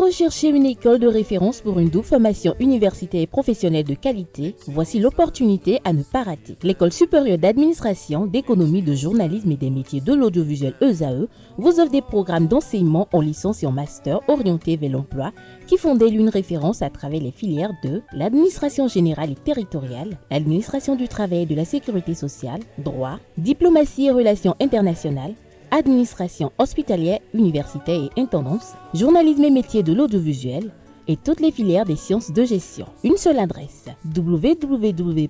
recherchez une école de référence pour une double formation universitaire et professionnelle de qualité? Voici l'opportunité à ne pas rater. L'École supérieure d'administration, d'économie, de journalisme et des métiers de l'audiovisuel ESAE vous offre des programmes d'enseignement en licence et en master orientés vers l'emploi qui font d'elle une référence à travers les filières de l'administration générale et territoriale, l'administration du travail et de la sécurité sociale, droit, diplomatie et relations internationales, administration hospitalière, universitaire et intendance, journalisme et métiers de l'audiovisuel et toutes les filières des sciences de gestion. Une seule adresse, www.esae.bj.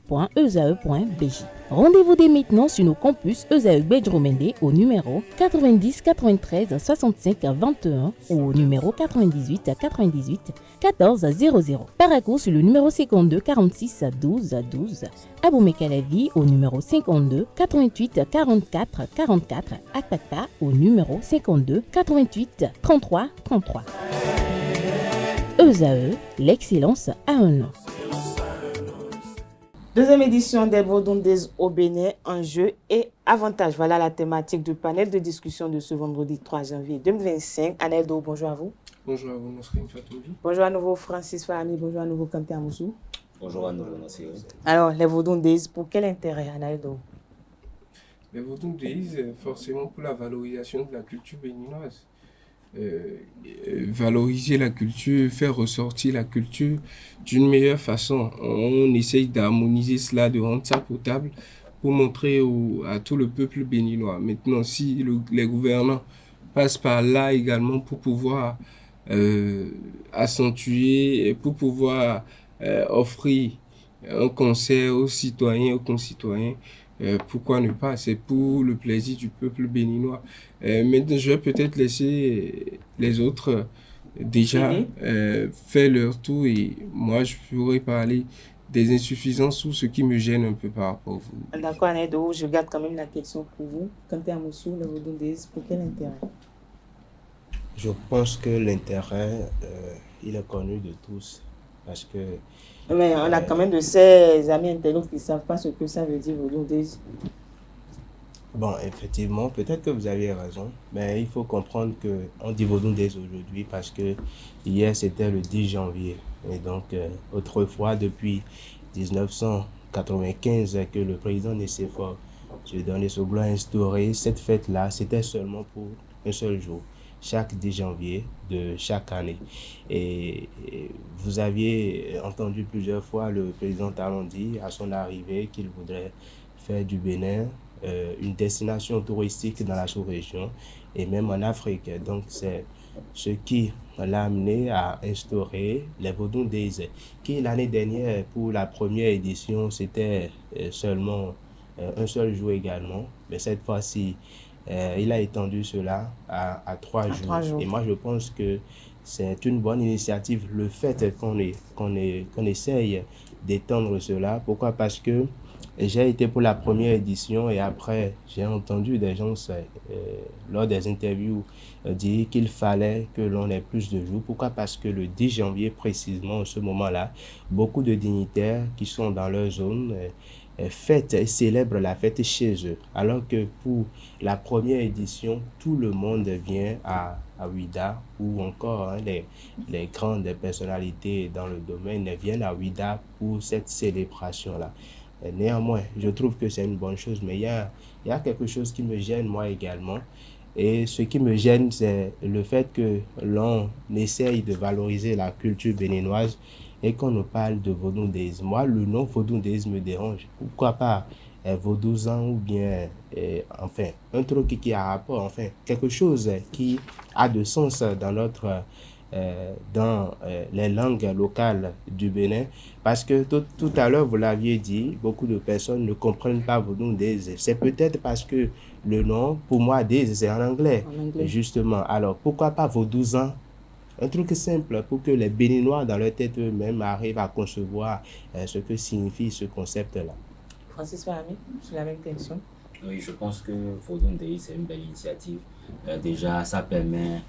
Rendez-vous dès maintenant sur nos campus ESAE Bedjromende au numéro 90 93 65 21 ou au numéro 98 98 14 00. Paracourt sur le numéro 52 46 12 12. Aboumé-Calavi au numéro 52 88 44 44. Akpaka au numéro 52 88 33 33. ESAE, l'excellence à un nom. Deuxième édition des Vaudondaises au Bénin, enjeux et avantages. Voilà la thématique du panel de discussion de ce vendredi 3 janvier 2025. Aneldo, bonjour à vous. Bonjour à vous, Nosrim Fatoubi. Bonjour à nouveau, Francis Fahmi. Bonjour à nouveau, Kanté Amoussou. Bonjour à nouveau, Nosrim. Alors, les Vaudondaises, pour quel intérêt, Aneldo? Les Vaudondaises, forcément pour la valorisation de la culture béninoise. Valoriser la culture, faire ressortir la culture d'une meilleure façon. On essaye d'harmoniser cela, de rendre ça potable pour montrer à tout le peuple béninois. Maintenant, si les gouvernants passent par là également pour pouvoir accentuer, et pour pouvoir offrir un concert aux citoyens, aux concitoyens, pourquoi ne pas? C'est pour le plaisir du peuple béninois. Maintenant, je vais peut-être laisser les autres déjà faire leur tour et moi, je pourrais parler des insuffisances ou ce qui me gêne un peu par rapport à vous. D'accord, Anedo, je garde quand même la question pour vous. Kanté Amoussou, les Vaudondaises, pour quel intérêt? Je pense que l'intérêt, il est connu de tous parce que mais on a quand même de ces amis internautes qui ne savent pas ce que ça veut dire Vaudondaises. Bon, effectivement, peut-être que vous avez raison, mais il faut comprendre qu'on dit Vaudondaises aujourd'hui parce que hier c'était le 10 janvier. Et donc, autrefois, depuis 1995, que le président Nicéphore, je donne ce gloire, a instauré cette fête-là, c'était seulement pour un seul jour, chaque 10 janvier de chaque année. Et vous aviez entendu plusieurs fois le président Talon dire à son arrivée qu'il voudrait faire du Bénin une destination touristique dans la sous-région et même en Afrique. Donc c'est ce qui l'a amené à instaurer les Vaudondaises, qui l'année dernière, pour la première édition, c'était seulement un seul jour également. Mais cette fois-ci, il a étendu cela à 3 jours. Et moi, je pense que c'est une bonne initiative, le fait qu'on essaye d'étendre cela. Pourquoi? Parce que j'ai été pour la première édition et après, j'ai entendu des gens lors des interviews dire qu'il fallait que l'on ait plus de jours. Pourquoi? Parce que le 10 janvier précisément, en ce moment-là, beaucoup de dignitaires qui sont dans leur zone fêtent et célèbrent la fête chez eux. Alors que pour la première édition, tout le monde vient à Ouidah ou encore les grandes personnalités dans le domaine viennent à Ouidah pour cette célébration-là. Néanmoins, je trouve que c'est une bonne chose, mais il y a quelque chose qui me gêne moi également. Et ce qui me gêne, c'est le fait que l'on essaye de valoriser la culture béninoise et qu'on nous parle de vaudondaises. Moi, le nom vaudondaises me dérange. Pourquoi pas vaudouzan ou bien, enfin, un truc qui a rapport, enfin, quelque chose qui a de sens dans les langues locales du Bénin, parce que tout à l'heure, vous l'aviez dit, beaucoup de personnes ne comprennent pas Vaudondaises. C'est peut-être parce que le nom, pour moi, Daisy, c'est en anglais. Justement. Alors, pourquoi pas Vaudouzan? Un truc simple pour que les Béninois, dans leur tête eux-mêmes, arrivent à concevoir ce que signifie ce concept-là. Francis Fahmi, sur la même question. Oui, je pense que Vaudondaises, c'est une belle initiative. Déjà, ça permet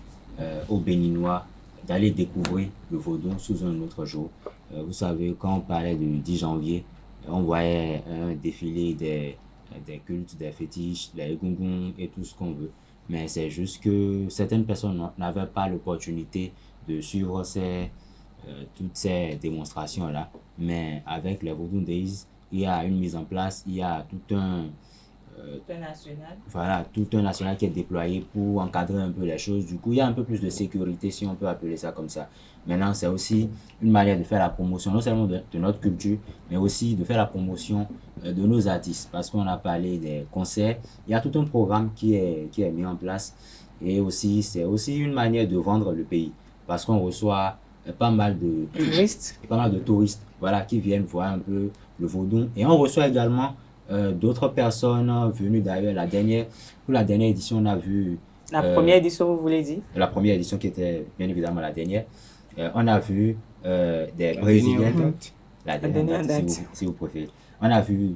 aux Béninois d'aller découvrir le vaudou sous un autre jour. Vous savez, quand on parlait du 10 janvier, on voyait un défilé des cultes, des fétiches, les gungun et tout ce qu'on veut. Mais c'est juste que certaines personnes n'avaient pas l'opportunité de suivre toutes ces démonstrations-là. Mais avec les Vodou Days, il y a une mise en place, il y a tout un national qui est déployé pour encadrer un peu les choses. Du coup, il y a un peu plus de sécurité, si on peut appeler ça comme ça. Maintenant, c'est aussi une manière de faire la promotion, non seulement de notre culture, mais aussi de faire la promotion de nos artistes. Parce qu'on a parlé des concerts, il y a tout un programme qui est mis en place. Et aussi, c'est aussi une manière de vendre le pays. Parce qu'on reçoit pas mal de touristes, voilà, qui viennent voir un peu le Vaudou. Et on reçoit également d'autres personnes venues d'ailleurs. Pour la dernière édition, on a vu... La première édition, vous voulez dire? La première édition qui était bien évidemment la dernière. On a vu des Brésiliennes. La dernière date, si vous préférez. On a vu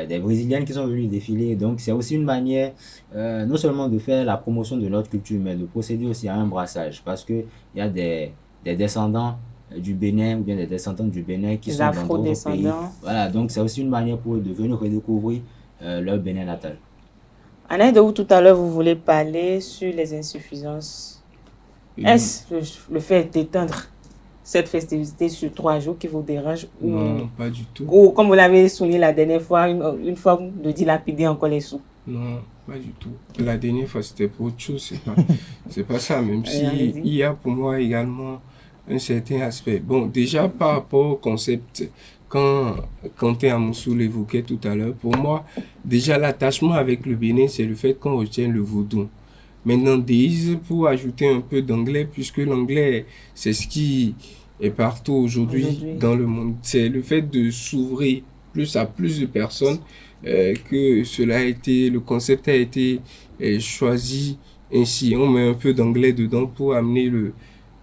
des Brésiliennes qui sont venues défiler. Donc, c'est aussi une manière non seulement de faire la promotion de notre culture, mais de procéder aussi à un brassage. Parce qu'il y a des descendants du Bénin ou bien des descendants du Bénin qui sont dans d'autres pays. Voilà, donc c'est aussi une manière pour eux de venir redécouvrir leur Bénin natal. Anaïd, tout à l'heure, vous voulez parler sur les insuffisances. Est-ce le fait d'éteindre cette festivité sur 3 jours qui vous dérange? Non, pas du tout. Ou, comme vous l'avez souligné la dernière fois, une forme de dilapider encore les sous? Non, pas du tout. La dernière fois, c'était pour autre chose. C'est pas ça, même si il y a pour moi également un certain aspect. Bon, déjà, par rapport au concept, quand Kanté Amoussou l'évoquait tout à l'heure, pour moi, déjà, l'attachement avec le Bénin, c'est le fait qu'on retient le vaudou. Maintenant, Days, pour ajouter un peu d'anglais, puisque l'anglais, c'est ce qui est partout aujourd'hui dans le monde. C'est le fait de s'ouvrir plus à plus de personnes que le concept a été choisi ainsi. On met un peu d'anglais dedans pour amener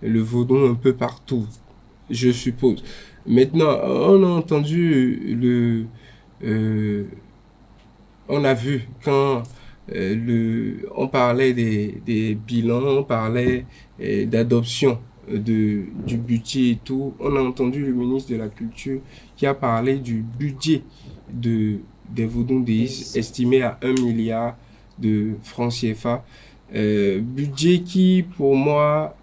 le vaudou un peu partout, je suppose. Maintenant, on a entendu on a vu quand on parlait des bilans, on parlait d'adoption du budget et tout. On a entendu le ministre de la Culture qui a parlé du budget des Vodou Days estimé à 1 milliard de francs CFA. Budget qui, pour moi,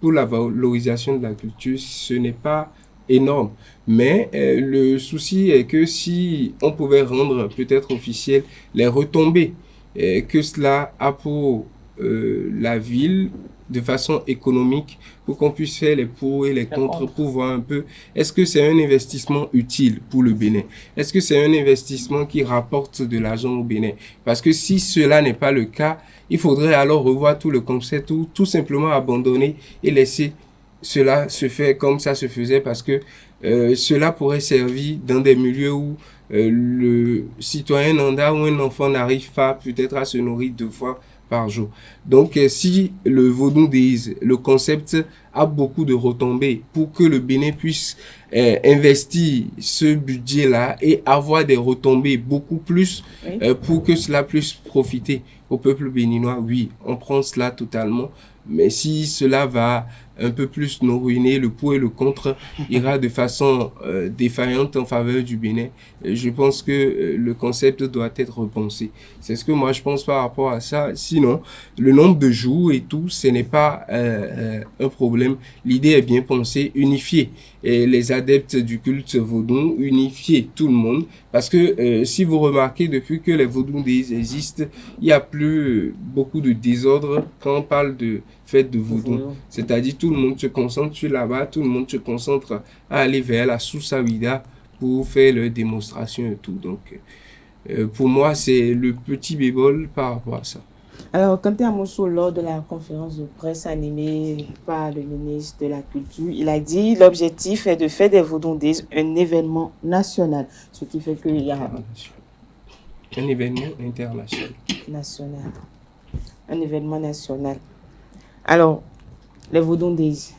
pour la valorisation de la culture, ce n'est pas énorme. Mais le souci est que si on pouvait rendre peut-être officiel les retombées que cela a pour la ville de façon économique, pour qu'on puisse faire les pour et les contre, pour voir un peu, est-ce que c'est un investissement utile pour le Bénin? Est-ce que c'est un investissement qui rapporte de l'argent au Bénin? Parce que si cela n'est pas le cas, il faudrait alors revoir tout le concept ou tout simplement abandonner et laisser cela se faire comme ça se faisait, parce que cela pourrait servir dans des milieux où le citoyen lambda ou un enfant n'arrive pas peut-être à se nourrir 2 fois par jour. Donc, si le Vodou Days, le concept a beaucoup de retombées pour que le Bénin puisse investir ce budget-là et avoir des retombées beaucoup plus pour que cela puisse profiter au peuple béninois, oui, on prend cela totalement. Mais si cela va un peu plus nous ruiner, le pour et le contre ira de façon défaillante en faveur du Bénin. Je pense que le concept doit être repensé. C'est ce que moi je pense par rapport à ça. Sinon, le nombre de jours et tout, ce n'est pas un problème. L'idée est bien pensée, unifier les adeptes du culte vaudou, unifier tout le monde. Parce que si vous remarquez, depuis que les Vodou Days existent, il n'y a plus beaucoup de désordre quand on parle de fête de vaudou. C'est-à-dire tout le monde se concentre sur là-bas, tout le monde se concentre à aller vers la Soussawida pour faire leur démonstration et tout. Donc, pour moi, c'est le petit bémol par rapport à ça. Alors, Kanté Amoussou, lors de la conférence de presse animée par le ministre de la Culture, il a dit l'objectif est de faire des Vodou Days un événement national. Ce qui fait qu'il y a... Un événement international. Un événement national. Alors, les Vodou Days,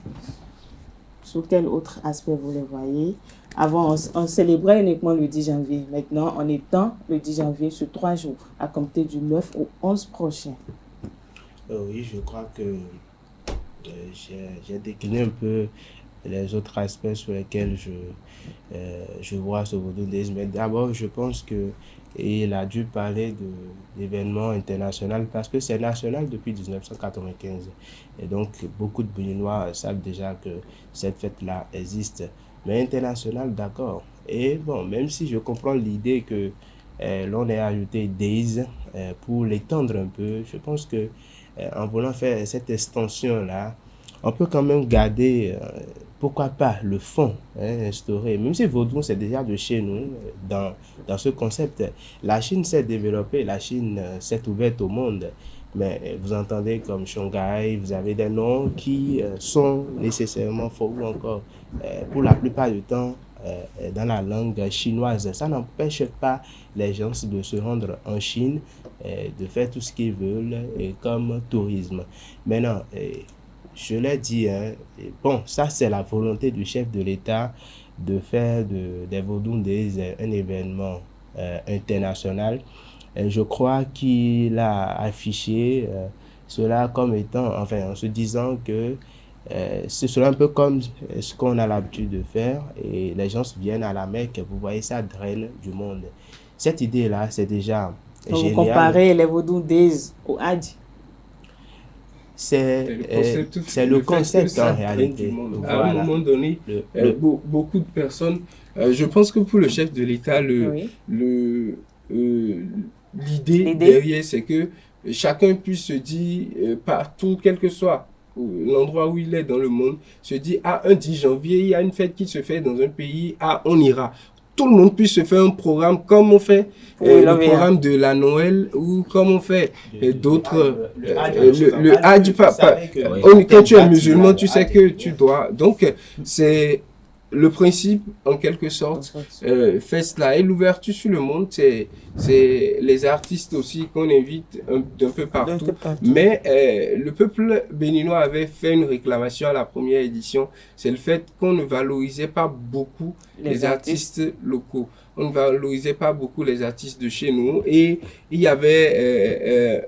sous quel autre aspect vous les voyez? Avant, on célébrait uniquement le 10 janvier. Maintenant, on étend le 10 janvier sur 3 jours, à compter du 9 au 11 prochain. Oui, je crois que j'ai décliné un peu les autres aspects sur lesquels je vois ce vaudouisme. Mais d'abord, je pense que il a dû parler d'événements internationaux parce que c'est national depuis 1995. Et donc, beaucoup de Béninois savent déjà que cette fête-là existe. Mais international, d'accord. Et bon, même si je comprends l'idée que l'on ait ajouté Days pour l'étendre un peu, je pense que en voulant faire cette extension-là, on peut quand même garder, pourquoi pas, le fond instauré. Même si Vaudou, c'est déjà de chez nous, dans ce concept. La Chine s'est développée, la Chine s'est ouverte au monde. Mais vous entendez comme Shanghai, vous avez des noms qui sont nécessairement faux ou encore, pour la plupart du temps, dans la langue chinoise. Ça n'empêche pas les gens de se rendre en Chine, de faire tout ce qu'ils veulent comme tourisme. Maintenant, je l'ai dit, hein, bon, ça c'est la volonté du chef de l'État de faire des Vodou Days un événement international. Et je crois qu'il a affiché cela comme étant, enfin en se disant que ce sera un peu comme ce qu'on a l'habitude de faire et les gens viennent à la Mecque, vous voyez, ça draine du monde. Cette idée-là, c'est déjà Donc, génial. vous comparez les Vodou Days au Hajj. C'est le concept en réalité. À un moment donné, beaucoup de personnes, je pense que pour le chef de l'État, l'idée derrière, c'est que chacun puisse se dire, partout, quel que soit l'endroit où il est dans le monde, se dire, un 10 janvier, il y a une fête qui se fait dans un pays, on ira. Tout le monde puisse se faire un programme comme on fait le programme de la Noël ou comme on fait d'autres. Le Hajj, quand tu es musulman, tu sais que tu dois. Donc, c'est le principe, en quelque sorte, fait cela. Et l'ouverture sur le monde, c'est les artistes aussi qu'on invite d'un peu partout. Mais le peuple béninois avait fait une réclamation à la première édition. C'est le fait qu'on ne valorisait pas beaucoup les artistes locaux. On ne valorisait pas beaucoup les artistes de chez nous. Et il y avait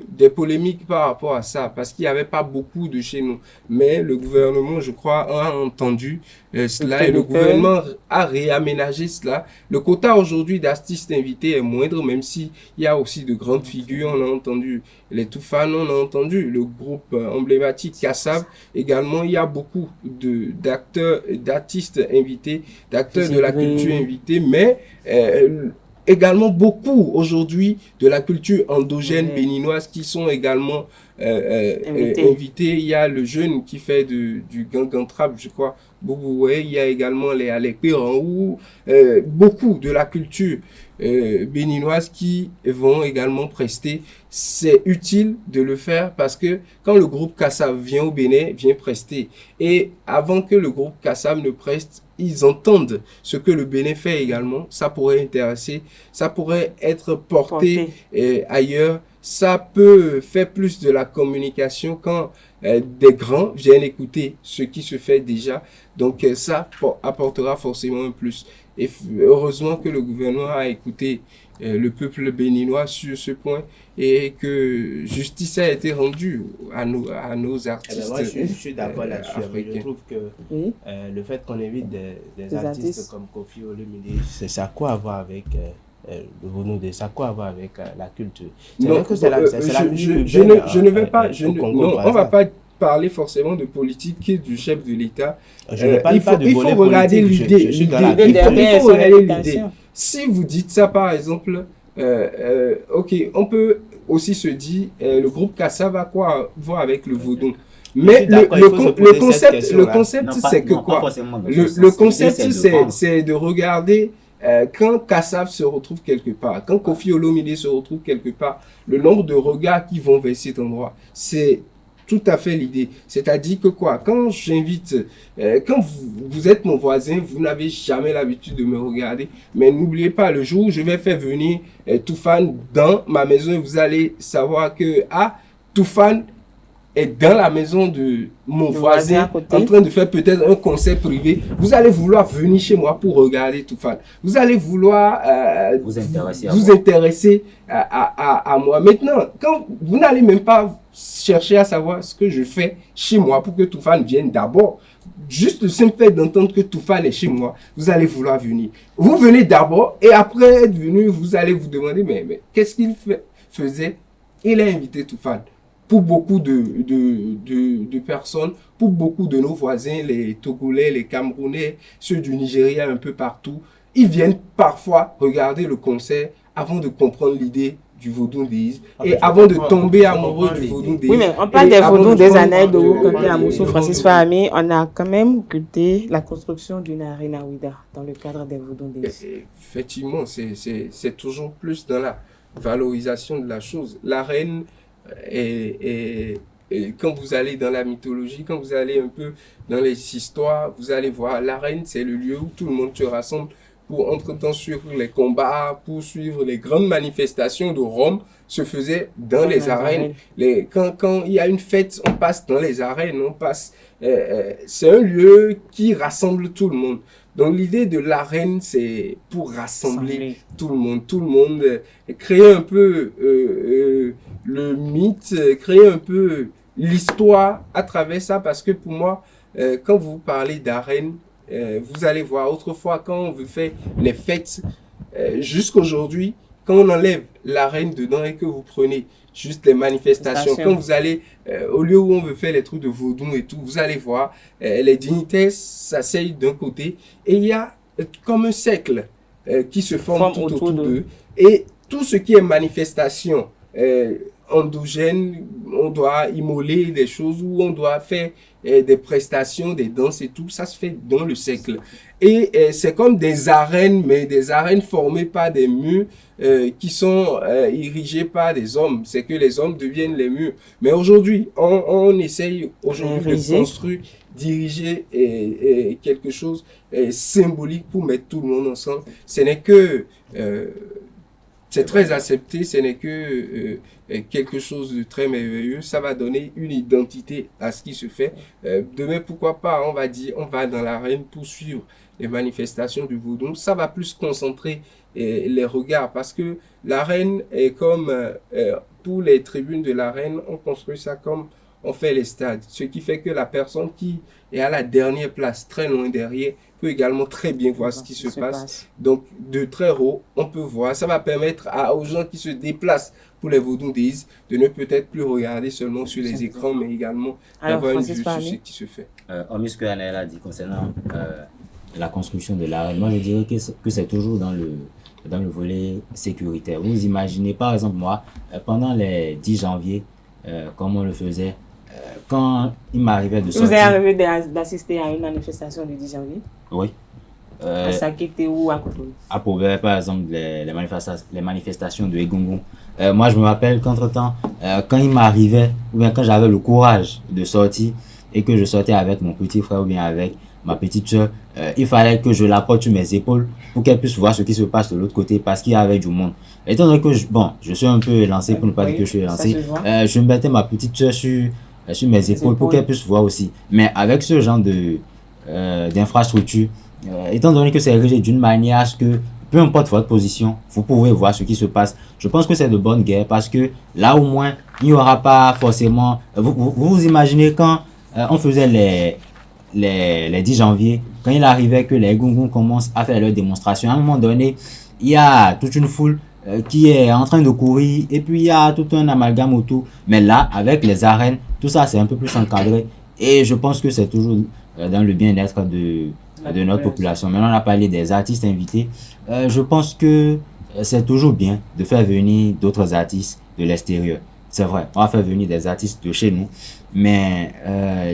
des polémiques par rapport à ça, parce qu'il n'y avait pas beaucoup de chez nous. Mais le gouvernement, je crois, a entendu cela et le gouvernement a réaménagé cela. Le quota aujourd'hui d'artistes invités est moindre, même s'il y a aussi de grandes figures. On a entendu les Toufan, on a entendu le groupe emblématique Kassav. Également, il y a beaucoup d'acteurs, d'artistes invités, d'acteurs de la culture invités, mais également beaucoup aujourd'hui de la culture endogène béninoise qui sont également invités. Il y a le jeune qui fait du gangan trap, je crois, Bouboué. Il y a également les Alec Péran, beaucoup de la culture béninoise qui vont également prester. C'est utile de le faire parce que quand le groupe Kassav vient au Bénin, vient prester. Et avant que le groupe Kassav ne preste, ils entendent ce que le Bénin fait également. Ça pourrait intéresser, ça pourrait être porté ailleurs. Ça peut faire plus de la communication quand des grands viennent écouter ce qui se fait déjà. Donc ça apportera forcément un plus. Et heureusement que le gouvernement a écouté le peuple béninois sur ce point et que justice a été rendue à nos artistes. Moi, je suis d'accord là-dessus. Je trouve que le fait qu'on invite des artistes comme Kofi Olomide, ça a quoi à voir avec le Vodou Days, ça a quoi à voir avec la culture. C'est vrai que c'est la musique je ne vais pas, on va pas parler forcément de politique du chef de l'État. Il faut regarder l'idée. Il faut regarder l'idée. Si vous dites ça, par exemple, ok, on peut aussi se dire, le groupe Kassav va quoi voir avec le Vaudou. Mais le concept, c'est que quoi? Le concept, c'est de regarder quand Kassav se retrouve quelque part, quand Kofi Olomide se retrouve quelque part, le nombre de regards qui vont vers cet endroit, c'est tout à fait l'idée. C'est-à-dire que quoi, quand j'invite, quand vous êtes mon voisin, vous n'avez jamais l'habitude de me regarder, mais n'oubliez pas, le jour où je vais faire venir Toufan dans ma maison, vous allez savoir que Toufan être dans la maison de mon Le voisin à voisin côté. en train de faire peut-être un concert privé, vous allez vouloir venir chez moi pour regarder Toufan. Vous allez vouloir Vous intéresser à vous moi. intéresser à moi. Maintenant, quand vous n'allez même pas chercher à savoir ce que je fais chez moi pour que Toufan vienne d'abord, juste le simple fait d'entendre que Toufan est chez moi, vous allez vouloir venir. Vous venez d'abord et après être venu, vous allez vous demander, mais qu'est-ce qu'il faisait? Il a invité Toufan. Pour beaucoup de personnes, pour beaucoup de nos voisins, les Togolais, les Camerounais, ceux du Nigeria, un peu partout, ils viennent parfois regarder le concert avant de comprendre l'idée du vaudou déisme et avant de tomber amoureux du vaudou déisme. Oui, mais on parle Et des avant vaudous de des prendre- années de de- Wukanté à Moussou, de- Francis de- Fahami. On a quand même occulté la construction d'une arène à Ouida dans le cadre des vaudous des Effectivement, c'est toujours plus dans la valorisation de la chose. La reine et quand vous allez dans la mythologie, quand vous allez un peu dans les histoires, vous allez voir l'arène, c'est le lieu où tout le monde se rassemble pour entre-temps suivre les combats, pour suivre les grandes manifestations de Rome se faisaient dans les arènes. Quand il y a une fête, on passe dans les arènes, on passe. C'est un lieu qui rassemble tout le monde. Donc l'idée de l'arène, c'est pour rassembler tout le monde, créer un peu le mythe, créer un peu l'histoire à travers ça, parce que pour moi, quand vous parlez d'arène, vous allez voir autrefois quand on veut faire les fêtes, jusqu'aujourd'hui, quand on enlève l'arène dedans et que vous prenez juste les manifestations, quand vous allez au lieu où on veut faire les trucs de vaudou et tout, vous allez voir les dignitaires s'asseyent d'un côté et il y a comme un cercle qui se forme tout autour d'eux. Et tout ce qui est manifestation endogène, on doit immoler des choses ou on doit faire des prestations, des danses et tout, ça se fait dans le cercle. Et c'est comme des arènes, mais des arènes formées par des murs qui sont érigés par des hommes. C'est que les hommes deviennent les murs. Mais aujourd'hui, on essaye aujourd'hui de construire, diriger quelque chose symbolique pour mettre tout le monde ensemble. Ce n'est que... c'est très accepté, ce n'est que quelque chose de très merveilleux. Ça va donner une identité à ce qui se fait. Demain, pourquoi pas, on va dire, on va dans l'arène pour suivre les manifestations du vaudou. Ça va plus concentrer les regards parce que l'arène est comme, pour les tribunes de l'arène, on construit ça comme on fait les stades. Ce qui fait que la personne qui est à la dernière place, très loin derrière, peut également très bien voir ce qui se passe. Donc, de très haut, on peut voir. Ça va permettre aux gens qui se déplacent pour les vaudou déisme de ne peut-être plus regarder seulement sur les écrans, mais également d'avoir une vue sur ce qui se fait. Hormis ce que Anaël a dit concernant la construction de l'arène, moi je dirais que c'est toujours dans le volet sécuritaire. Vous imaginez, par exemple, moi, pendant les 10 janvier, comme on le faisait, quand il m'arrivait de sortir... Vous êtes arrivé d'assister à une manifestation du 10 janvier? Oui. À Sakété ou à Cotonou? À Pauvert, par exemple, les manifestations de Egungun. Moi, je me rappelle qu'entre-temps, quand il m'arrivait, ou bien quand j'avais le courage de sortir, et que je sortais avec mon petit frère ou bien avec ma petite soeur, il fallait que je la porte sur mes épaules pour qu'elle puisse voir ce qui se passe de l'autre côté parce qu'il y avait du monde. Étant donné que je suis un peu élancé, pour ne pas dire que je suis élancé, je mettais ma petite soeur sur mes épaules pour qu'elle puisse voir aussi. Mais avec ce genre d'infrastructure, étant donné que c'est érigé d'une manière à ce que, peu importe votre position, vous pouvez voir ce qui se passe. Je pense que c'est de bonne guerre parce que là au moins, il n'y aura pas forcément... Vous imaginez quand on faisait les 10 janvier, quand il arrivait que les Gungun commencent à faire leur démonstration, à un moment donné, il y a toute une foule qui est en train de courir et puis il y a tout un amalgame autour. Mais là, avec les arènes, tout ça c'est un peu plus encadré et je pense que c'est toujours dans le bien-être de notre population. Maintenant, on a parlé des artistes invités. Je pense que c'est toujours bien de faire venir d'autres artistes de l'extérieur. C'est vrai, on va faire venir des artistes de chez nous, mais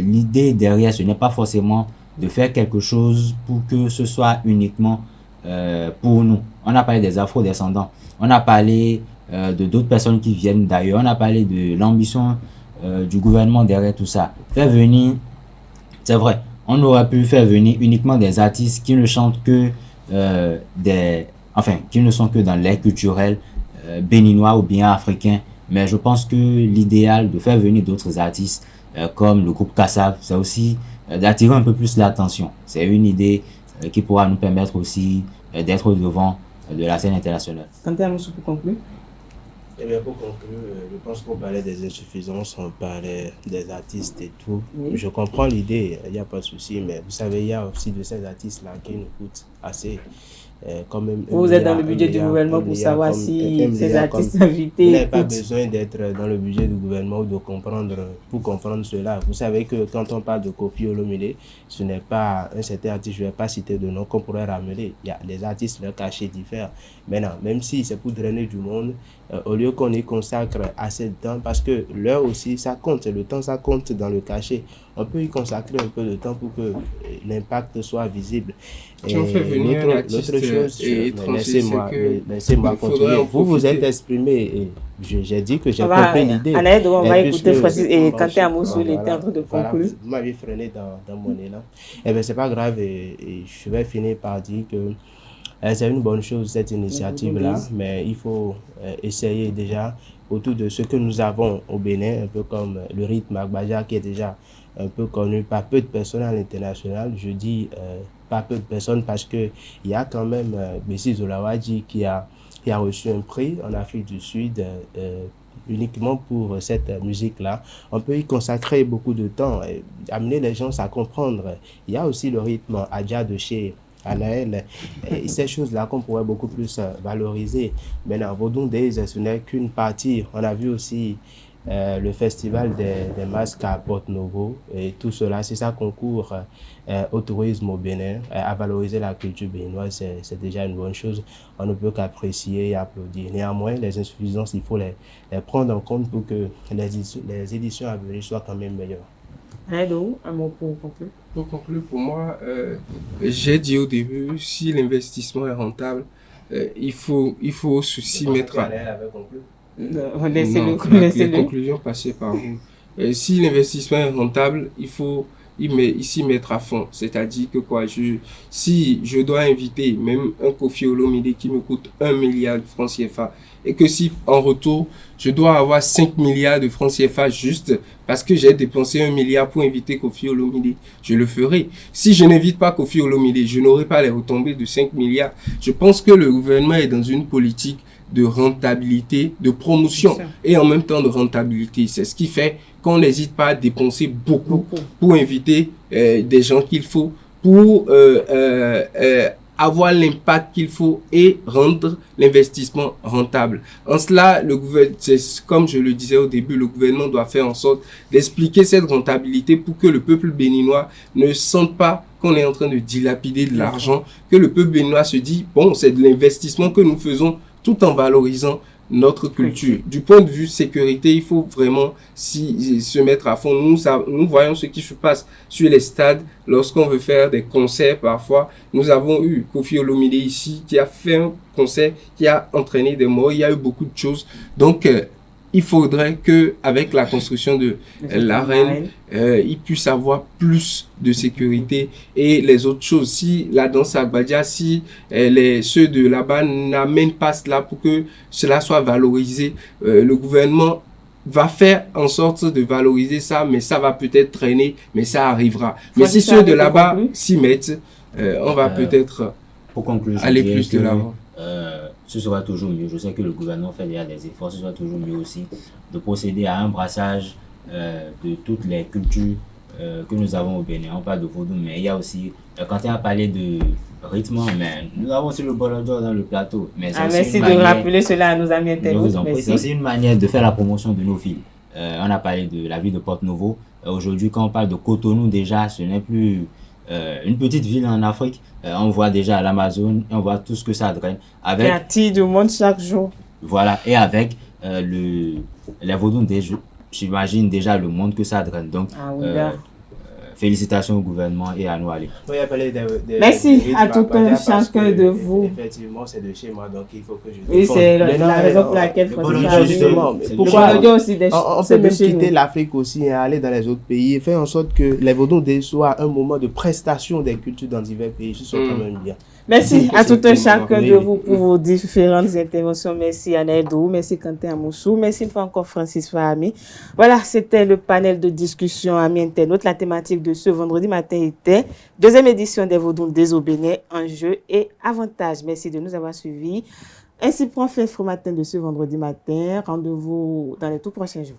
l'idée derrière, ce n'est pas forcément de faire quelque chose pour que ce soit uniquement pour nous. On a parlé des afro-descendants, on a parlé de d'autres personnes qui viennent d'ailleurs, on a parlé de l'ambition du gouvernement derrière tout ça. Faire venir, c'est vrai, on aurait pu faire venir uniquement des artistes qui ne chantent que qui ne sont que dans l'air culturel béninois ou bien africain. Mais je pense que l'idéal de faire venir d'autres artistes, comme le groupe Kassav, c'est aussi d'attirer un peu plus l'attention. C'est une idée qui pourra nous permettre aussi d'être au devant de la scène internationale. Kanté Amoussou, pour conclure. Eh bien, pour conclure, je pense qu'on parlait des insuffisances, on parlait des artistes et tout. Oui. Je comprends l'idée, il n'y a pas de souci, mais vous savez, il y a aussi de ces artistes-là qui nous coûtent assez. Quand même Vous êtes dans le budget du gouvernement pour savoir si ces artistes invités. Vous n'avez pas besoin d'être dans le budget du gouvernement ou de comprendre, pour comprendre cela. Vous savez que quand on parle de Koffi Olomide, ce n'est pas un certain artiste, je ne vais pas citer de nom, qu'on pourrait ramener. Il y a des artistes, leur cachet diffère. Maintenant, même si c'est pour drainer du monde, au lieu qu'on y consacre assez de temps, parce que l'heure aussi, ça compte, le temps, ça compte dans le cachet. On peut y consacrer un peu de temps pour que l'impact soit visible. Si on fait venir un artiste laissez-moi continuer. Vous êtes exprimé et j'ai dit que j'ai compris l'idée. Anaïd, on va écouter Francis et Kanté Amoussou, il était en train de conclure. Vous m'avez freiné dans mon élan. Eh bien, c'est pas grave et je vais finir par dire que c'est une bonne chose cette initiative-là, mais il faut essayer déjà autour de ce que nous avons au Bénin, un peu comme le rythme Agbaja qui est déjà un peu connu par peu de personnes à l'international. Je dis pas peu de personnes parce qu'il y a quand même Bessie Zolawadji qui a reçu un prix en Afrique du Sud uniquement pour cette musique-là. On peut y consacrer beaucoup de temps, amener les gens à comprendre. Il y a aussi le rythme Adja de chez Anaël, et ces choses-là qu'on pourrait beaucoup plus valoriser. Maintenant, Vodun Days, ce n'est qu'une partie. On a vu aussi le festival des masques à Porto-Novo, et tout cela, si ça concourt au tourisme au Bénin, à valoriser la culture béninoise, c'est déjà une bonne chose. On ne peut qu'apprécier et applaudir. Néanmoins, les insuffisances, il faut les prendre en compte pour que les éditions à venir soient quand même meilleures. Anaïdo, un mot pour conclure. Pour conclure, pour moi, j'ai dit au début, si l'investissement est rentable, il faut s'y mettre à... Laissez-le. Les conclusions passées par vous. Si l'investissement est rentable, il faut s'y mettre à fond. C'est-à-dire que si je dois inviter même un Koffi Olomide qui me coûte 1 milliard de francs CFA, et que si en retour, je dois avoir 5 milliards de francs CFA juste parce que j'ai dépensé 1 milliard pour inviter Koffi Olomide, je le ferai. Si je n'invite pas Koffi Olomide, je n'aurai pas les retombées de 5 milliards. Je pense que le gouvernement est dans une politique de rentabilité, de promotion et en même temps de rentabilité. C'est ce qui fait qu'on n'hésite pas à dépenser beaucoup pour inviter des gens qu'il faut, pour avoir l'impact qu'il faut et rendre l'investissement rentable. En cela, comme je le disais au début, le gouvernement doit faire en sorte d'expliquer cette rentabilité pour que le peuple béninois ne sente pas qu'on est en train de dilapider de l'argent, que le peuple béninois se dit, bon, c'est de l'investissement que nous faisons tout en valorisant notre culture. Du point de vue sécurité, il faut vraiment se mettre à fond. Nous voyons ce qui se passe sur les stades lorsqu'on veut faire des concerts parfois. Nous avons eu Koffi Olomide ici qui a fait un concert qui a entraîné des morts. Il y a eu beaucoup de choses. Donc, il faudrait que, avec la construction de l'arène, il puisse avoir plus de sécurité et les autres choses. Si la danse Agbaja, si ceux de là-bas n'amènent pas cela pour que cela soit valorisé, le gouvernement va faire en sorte de valoriser ça, mais ça va peut-être traîner, mais ça arrivera. Mais si ceux de là-bas s'y mettent, on va peut-être aller plus de l'avant. Ce sera toujours mieux. Je sais que le gouvernement fait déjà des efforts. Ce sera toujours mieux aussi de procéder à un brassage de toutes les cultures que nous avons au Bénin. On parle de vaudou, mais il y a aussi, quand on a parlé de rythme, mais nous avons aussi le bolodjo dans le plateau. Mais merci de rappeler cela à nos amis internautes. C'est aussi une manière de faire la promotion de nos villes. On a parlé de la ville de Porto-Novo. Aujourd'hui, quand on parle de Cotonou, déjà, ce n'est plus une petite ville en Afrique. On voit déjà l'Amazone, on voit tout ce que ça draine. Avec, il attire du monde chaque jour. Voilà, et avec les vaudous, j'imagine déjà le monde que ça draine. Donc, félicitations au gouvernement et à nous aller. Oui, Merci à tout un chacun de vous. Effectivement, c'est de chez moi, donc il faut que je Oui, c'est la raison pour laquelle justement, pourquoi on peut même quitter l'Afrique aussi et aller dans les autres pays et faire en sorte que les Vaudons Days soient un moment de prestation des cultures dans divers pays. Ce serait quand même bien. Merci à tout un chacun de vous pour vos différentes interventions. Merci Anaïdou, merci Quentin Amoussou, merci une fois encore Francis Fahami. Voilà, c'était le panel de discussion amis internautes. La thématique de ce vendredi matin était deuxième édition des Vaudons Days au Bénin, enjeux et avantages. Merci de nous avoir suivis. Ainsi prend fin le matin de ce vendredi matin. Rendez-vous dans les tout prochains jours.